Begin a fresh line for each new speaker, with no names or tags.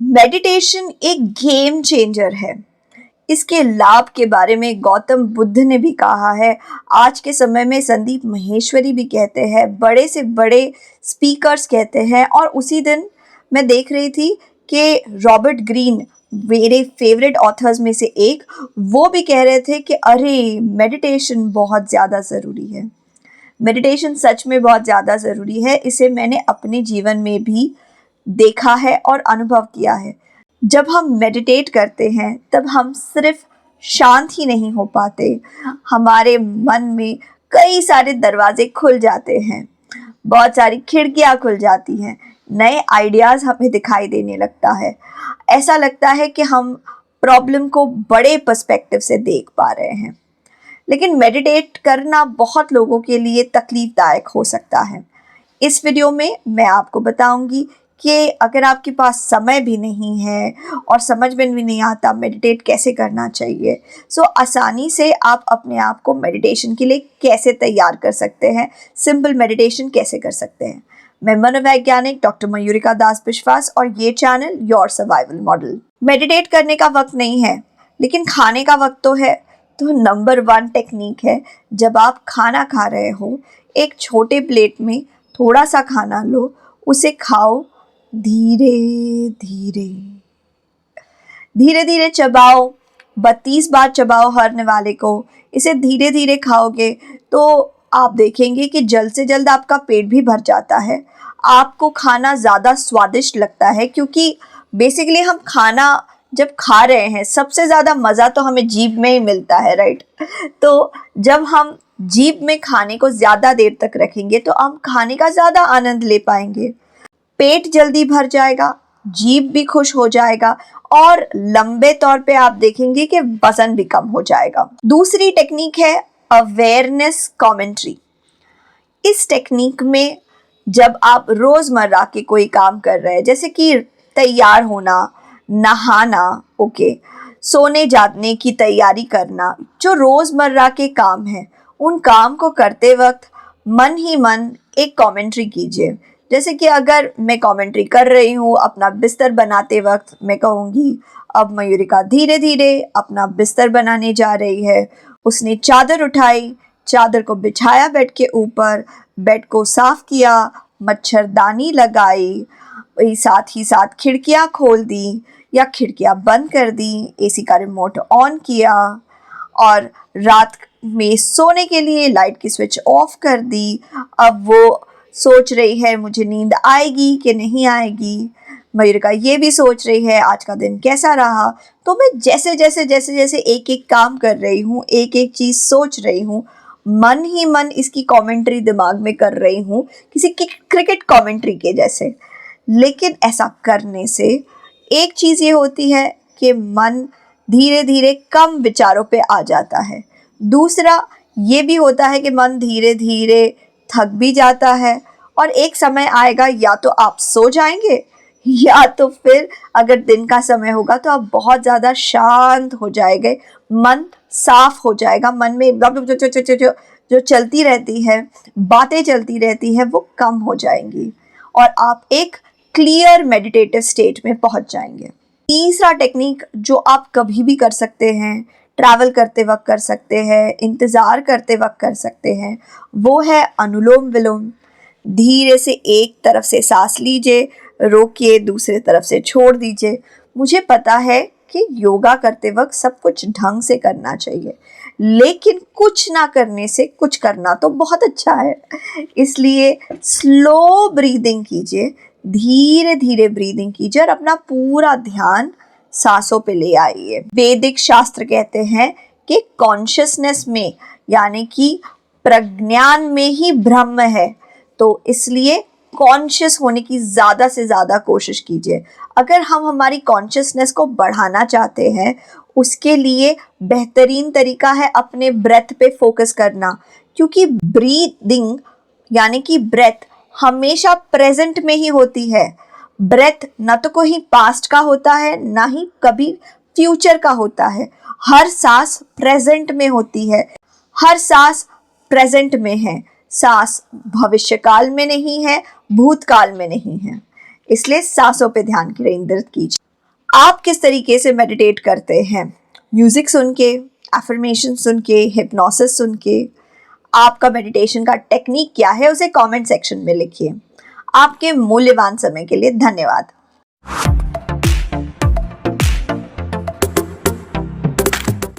Meditation एक game changer है। इसके लाभ के बारे में गौतम बुद्ध ने भी कहा है। आज के समय में संदीप माहेश्वरी भी कहते हैं, बड़े से बड़े स्पीकर्स कहते हैं। और उसी दिन मैं देख रही थी कि रॉबर्ट ग्रीन, मेरे फेवरेट ऑथर्स में से एक, वो भी कह रहे थे कि अरे मेडिटेशन बहुत ज़्यादा ज़रूरी है। मेडिटेशन सच में बहुत ज़्यादा ज़रूरी है। इसे मैंने अपने जीवन में भी देखा है और अनुभव किया है। जब हम मेडिटेट करते हैं तब हम सिर्फ शांत ही नहीं हो पाते, हमारे मन में कई सारे दरवाजे खुल जाते हैं, बहुत सारी खिड़कियां खुल जाती हैं, नए आइडियाज़ हमें दिखाई देने लगता है। ऐसा लगता है कि हम प्रॉब्लम को बड़े पर्सपेक्टिव से देख पा रहे हैं। लेकिन मेडिटेट करना बहुत लोगों के लिए तकलीफ़दायक हो सकता है। इस वीडियो में मैं आपको बताऊंगी कि अगर आपके पास समय भी नहीं है और समझ में भी नहीं आता मेडिटेट कैसे करना चाहिए, सो आसानी से आप अपने आप को मेडिटेशन के लिए कैसे तैयार कर सकते हैं, सिंपल मेडिटेशन कैसे कर सकते हैं। मैं मनोवैज्ञानिक डॉक्टर मयूरिका दास विश्वास और ये channel your survival model. Meditate करने का वक्त नहीं है लेकिन खाने का वक्त तो है। तो नंबर 1 टेक्निक है, जब आप खाना खा रहे हो, एक छोटे प्लेट में थोड़ा सा खाना लो, उसे खाओ, धीरे धीरे धीरे धीरे चबाओ। 32 बार चबाओ हर निवाले को। इसे धीरे धीरे खाओगे तो आप देखेंगे कि जल्द से जल्द आपका पेट भी भर जाता है। आपको खाना ज़्यादा स्वादिष्ट लगता है क्योंकि बेसिकली हम खाना जब खा रहे हैं सबसे ज़्यादा मज़ा तो हमें जीभ में ही मिलता है, राइट। तो जब हम जीभ में खाने को ज़्यादा देर तक रखेंगे तो हम खाने का ज़्यादा आनंद ले पाएंगे। पेट जल्दी भर जाएगा, जीभ भी खुश हो जाएगा और लंबे तौर पे आप देखेंगे कि वजन भी कम हो जाएगा। दूसरी टेक्निक है अवेयरनेस कमेंट्री। इस टेक्निक में जब आप रोज़मर्रा के कोई काम कर रहे हैं, जैसे कि तैयार होना, नहाना, सोने जाने की तैयारी करना, जो रोज़मर्रा के काम हैं, उन काम को करते वक्त मन ही मन एक कमेंट्री कीजिए। जैसे कि अगर मैं कमेंट्री कर रही हूँ अपना बिस्तर बनाते वक्त, मैं कहूँगी अब मयूरिका धीरे धीरे अपना बिस्तर बनाने जा रही है। उसने चादर उठाई, चादर को बिछाया बेड के ऊपर, बेड को साफ किया, मच्छरदानी लगाई, साथ ही साथ खिड़कियाँ खोल दी या खिड़कियाँ बंद कर दी, एसी का रिमोट ऑन किया और रात में सोने के लिए लाइट की स्विच ऑफ कर दी। अब वो सोच रही है मुझे नींद आएगी कि नहीं आएगी। मयूरिका ये भी सोच रही है आज का दिन कैसा रहा। तो मैं जैसे जैसे जैसे जैसे एक एक काम कर रही हूँ, एक एक चीज़ सोच रही हूँ, मन ही मन इसकी कमेंट्री दिमाग में कर रही हूँ, किसी की क्रिकेट कमेंट्री के जैसे। लेकिन ऐसा करने से एक चीज़ ये होती है कि मन धीरे धीरे कम विचारों पे आ जाता है। दूसरा ये भी होता है कि मन धीरे धीरे थक भी जाता है और एक समय आएगा या तो आप सो जाएंगे या तो फिर अगर दिन का समय होगा तो आप बहुत ज़्यादा शांत हो जाएंगे, मन साफ हो जाएगा। मन में जो चलती रहती है, बातें चलती रहती हैं, वो कम हो जाएंगी और आप एक क्लियर मेडिटेटिव स्टेट में पहुंच जाएंगे। तीसरा टेक्निक जो आप कभी भी कर सकते हैं, ट्रैवल करते वक्त कर सकते हैं, इंतज़ार करते वक्त कर सकते हैं, वो है अनुलोम विलोम। धीरे से एक तरफ से सांस लीजिए, रोकिए, दूसरे तरफ से छोड़ दीजिए। मुझे पता है कि योगा करते वक्त सब कुछ ढंग से करना चाहिए, लेकिन कुछ ना करने से कुछ करना तो बहुत अच्छा है। इसलिए स्लो ब्रीदिंग कीजिए, धीरे धीरे ब्रीदिंग कीजिए और अपना पूरा ध्यान सांसों पे ले आइए। वैदिक शास्त्र कहते हैं कि कॉन्शियसनेस में, यानी कि प्रज्ञान में ही ब्रह्म है। तो इसलिए कॉन्शियस होने की ज़्यादा से ज़्यादा कोशिश कीजिए। अगर हम हमारी कॉन्शियसनेस को बढ़ाना चाहते हैं, उसके लिए बेहतरीन तरीका है अपने ब्रेथ पे फोकस करना, क्योंकि ब्रीदिंग यानी कि ब्रेथ हमेशा प्रेजेंट में ही होती है। ब्रेथ न तो कोई पास्ट का होता है, ना ही कभी फ्यूचर का होता है। हर सांस प्रेजेंट में होती है, हर सांस प्रेजेंट में है। सांस भविष्यकाल में नहीं है, भूतकाल में नहीं है। इसलिए सांसों पे ध्यान केंद्रित कीजिए। आप किस तरीके से मेडिटेट करते हैं? म्यूज़िक सुन के, अफ़र्मेशन सुन के, हिप्नोसिस सुन के? आपका मेडिटेशन का टेक्निक क्या है, उसे कमेंट सेक्शन में लिखिए। आपके मूल्यवान समय के लिए धन्यवाद।